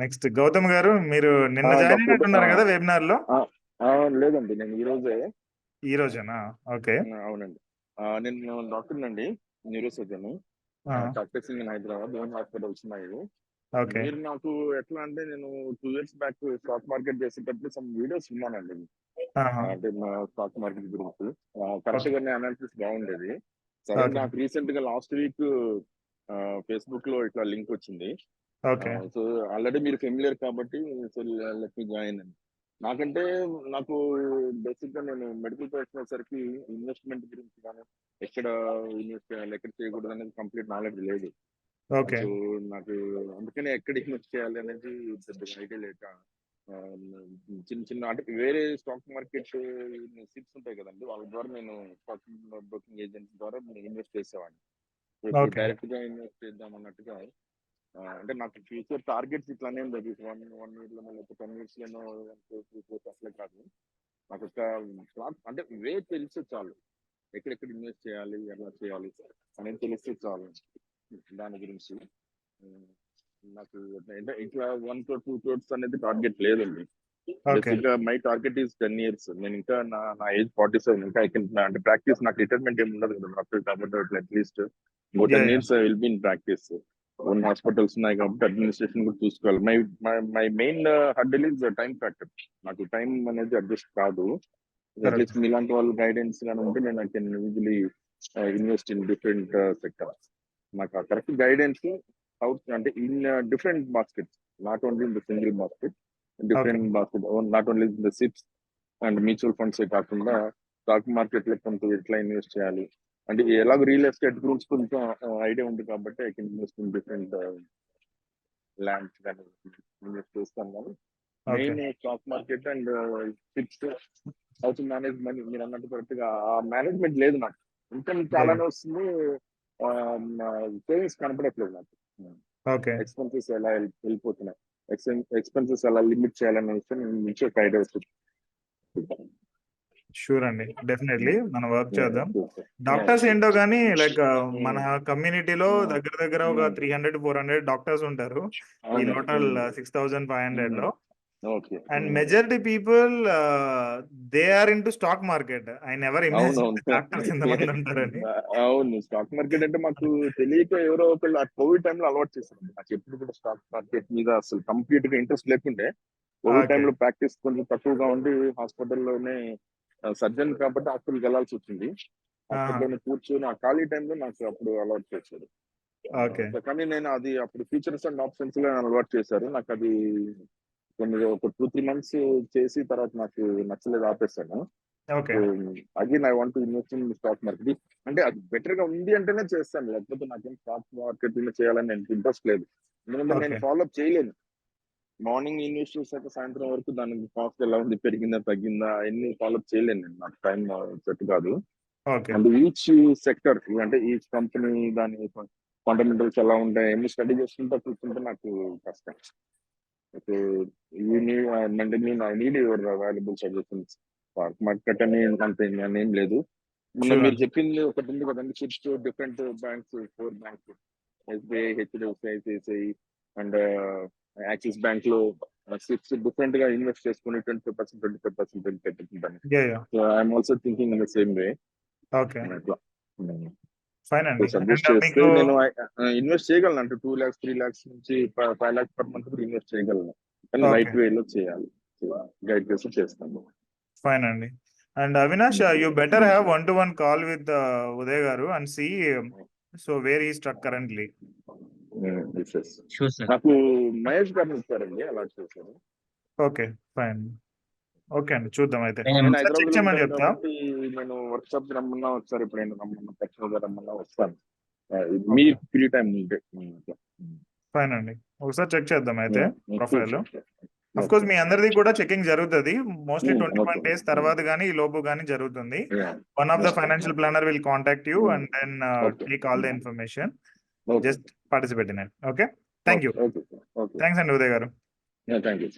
Next Gautam గారు, మీరు నిన్న జాయిన్ డాక్టర్ అయినట్టున్నారు కదా వెబినార్ లో. లేదండి, నేను ఈ రోజే. ఈ రోజేనా? ఓకే. అవునండి. నేను డాక్టర్ అండి, neurosurgeon, practising in Hyderabad, own hospitals ఉన్నాయి. ఓకే. మీరు నాకు ఎట్లా అంటే, నేను 2 years బ్యాక్ స్టాక్ మార్కెట్ చేసేటప్పుడు సమ్ వీడియోస్ విన్నానండి. అంటే మా స్టాక్ మార్కెట్ గురించి కరెక్ట్ ఓకే. గానే అనాలిసిస్ బాగుండేది. సరే, ఓకే. నాకు రీసెంట్ గా లాస్ట్ వీక్ ఫేస్బుక్ లో ఇట్లా లింక్ వచ్చింది. ఓకే. సో ఆల్రెడీ మీరు ఫెమిలియర్ కాబట్టి, సో లెట్ మీ జాయిన్ అని. నాకంటే నాకు బేసిక్ గా నేను మెడికల్ కోర్స్ వచ్చేసరికి ఇన్వెస్ట్మెంట్ గురించి కానీ, ఎక్కడ ఇన్వెస్ట్ చేయాలి, ఎక్కడ చేయకూడదు అనేది కంప్లీట్ నాలెడ్జ్ లేదు. ఓకే. సో నాకు అందుకనే ఎక్కడ ఇన్వెస్ట్ చేయాలి అనేది పెద్ద ఐడియా లేక, ఆ, చిన్న చిన్న అంటే వేరే స్టాక్ మార్కెట్ సిప్స్ ఉంటాయి కదండి, వాళ్ళ ద్వారా నేను స్టాక్ బ్రోకింగ్ ఏజెంట్స్ ద్వారా ఇన్వెస్ట్ చేసేవాడిని. ఇప్పుడు ఓకే. డైరెక్ట్ గా ఇన్వెస్ట్ చేద్దాం అన్నట్టుగా. అంటే నాకు ఫ్యూచర్ టార్గెట్స్ ఇట్లానే ఉండదు, 1 year లోనో లేకపోతే 10 years లోనో 1 2 3 4 అసలే కాదు. నాకు ఒక ప్లాట్ అంటే వే తెలిస్తే చాలు, ఎక్కడెక్కడ ఇన్వెస్ట్ చేయాలి, ఎలా చేయాలి అనేది తెలిస్తే చాలు. దాని గురించి ఉమ్, నాకు అంటే ఇట్లా 1 crore 2 crores అనేది టార్గెట్ లేదండి. ఓకే. బేసిక్ గా మై టార్గెట్ ఈస్ 10 years. నేను ఇంకా నా ఏజ్ 47, ఇంకా అంటే ప్రాక్టీస్ నాకు రిటైర్మెంట్ ఏమి ఉండదు కదా డాక్టర్ కాబట్టి. అట్లీస్ట్ ఇంకో yeah 10 yeah. years will be in practice. Own hospitals ఉన్నాయి కాబట్టి అడ్మినిస్ట్రేషన్ కూడా చూసుకోవాలి. My main hurdle is time factor. నాకు టైం అనేది అడ్జస్ట్ కాదు. కరెక్ట్. అట్లీస్ట్ మీలాంటి వాళ్ళు గైడెన్స్ కానీ ఉంటే నేను I can easily invest in different sectors. నాకు ఆ కరెక్ట్ గైడెన్స్ అవుట్ అంటే in different baskets, not only in the single basket, okay. Different basket, not only in the SIPs and mutual funds కాకుండా stock market లో కొంత ఎట్లా invest చేయాలి అంటే, ఎలాగో రియల్ ఎస్టేట్ గురించి కొంచెం ఐడియా ఉంది కాబట్టి I can invest in different lands కానీ ఇన్వెస్ట్ చేస్తాను. కానీ okay. Main stock market and SIPs, how to manage money, మీరు అన్నట్టు కరెక్ట్ గా ఆ మేనేజ్మెంట్ లేదు నాకు. Income yeah yeah. చాలానే వస్తుంది, సేవింగ్స్ కనపడట్లేదు నాకు. ఓకే. ఎక్స్పెన్సెస్ ఎలా వెళ్ళిపోతున్నాయి, ఎక్స్పెన్సెస్ ఎలా లిమిట్ చేయాలనే విషయం నుంచి ఒక ఐడియా వస్తుంది. షూర్ అండి, డెఫినెట్లీ మనం వర్క్ చేద్దాం. Yeah, doctors sure. ఏంటో కానీ లైక్ మన Mm, కమ్యూనిటీలో mm, దగ్గర దగ్గర ఒక mm. 300 400 డాక్టర్స్ ఉంటారు. ఈ అవును. Total 6500 Mm. లో. Okay. And majority people they are into stock market. I never imagine అవునవును. డాక్టర్స్ ఇంతమంది ఉంటారని. అవును, స్టాక్ మార్కెట్ అంటే మాకు తెలియక ఎవరో ఒకళ్ళు ఆ కోవిడ్ టైంలో అలవాటు చేశారు. నాకు ఎప్పుడు కూడా స్టాక్ మార్కెట్ మీద అసలు కంప్లీట్ గా ఇంట్రెస్ట్ లేకుంటే, కోవిడ్ ఓకే. టైంలో ప్రాక్టీస్ కొంచెం తక్కువగా ఉండి హాస్పిటల్లోనే సర్జన్ కాబట్టి హాస్పిటల్కి వెళ్ళాల్సి వచ్చింది. హాస్పిటల్లోనే కూర్చొని ఆ ఖాళీ టైంలో నాకు అప్పుడు అలవాటు చేశారు. ఓకే. కానీ నేను అది అప్పుడు ఫీచర్స్ అండ్ ఆప్షన్స్ లో అలవాటు చేశారు. నాకు అది ఒక 2 3 months చేసి తర్వాత నాకు నచ్చలేదు, ఆపేస్తాను. Okay. So again I want invest in stock market. అంటే అది బెటర్ గా ఉంది అంటేనే చేస్తాను, లేకపోతే నాకేం స్టాక్ మార్కెట్ చేయాలని నాకు ఇంట్రెస్ట్ లేదు. ఎందుకంటే నేను ఓకే. ఫాలో అప్ చేయలేను. మార్నింగ్ ఇన్వెస్ట్ చేశాక సాయంత్రం వరకు దాని కాస్ట్ ఎలా ఉంది, పెరిగిందా తగ్గిందా అన్ని ఫాలో అప్ చేయలేను నేను, నాకు టైం సెట్ కాదు. ఓకే. అండ్ ఈచ్ సెక్టర్ అంటే ఈచ్ కంపెనీ దాని ఫండమెంటల్స్ ఎలా ఉంటాయి అన్ని స్టడీ చేసుకుంటా కూర్చుంటే నాకు కష్టం. సో యూ నీడ్ అంటే నేను I need your valuable suggestions. Stock market అని అంత ఏం లేదు. మొన్న షూర్ మీరు అండి. చెప్పింది ఒకటి ఉంది కదండి, 6 different banks, 4 banks, SBI, HDFC, ICICI and axis bank లో 6 డిఫరెంట్ గా ఇన్వెస్ట్ చేసుకుని 25% 25% పెట్టుకుంటాను. Yeah yeah. So I'm also thinking in the same way. Okay. అట్లా ఫైన్ సో అండి. సజెస్ట్ అండ్ చేస్తే మీకు నేను ఇన్వెస్ట్ చేయగలను, అంటే 2 lakhs 3 lakhs నుంచి 5 lakhs per month కూడా ఇన్వెస్ట్ చేయగలను. కానీ ఓకే. రైట్ వేలో చేయాలి, గైడ్ చేసి చేస్తాను. ఫైన్ అండి. And Avinash, you better have 1-to-1 call with Uday గారు అండ్ సీ సో వేర్ ఈ స్ట్రక్ కరెంట్లీ. Sure sir. నాకు మహేష్ గారిని ఇచ్చారండి, అలా చేశారు. ఓకే. ఫైన్. ఓకే అండి, చూద్దాం అయితే. నేను నేను ఒకసారి హైదరాబాద్ చెక్ లో చేయమని ఉంటాను చెప్తా. కాబట్టి నేను వర్క్ షాప్ రమ్మన్నా ఒకసారి, ఎప్పుడైనా రమ్మన్నా పర్సనల్ గా రమ్మన్నా వస్తాను, మీ ఓకే. ఫ్రీ టైం ఉంటే. ఫైన్ అండి, ఒకసారి చెక్ చేద్దాం అయితే ప్రొఫైల్. Of course okay. మీ అందరిది కూడా చెకింగ్ జరుగుతుంది. Mostly 21 okay. days తర్వాత కానీ ఈ లోపు కానీ జరుగుతుంది. One of the financial planner will contact you and then okay. Take all the information. Okay. Just participate in it. Okay. Thank okay. You. Okay. Okay. Thanks అండి ఉదయ్ గారు. Thank you.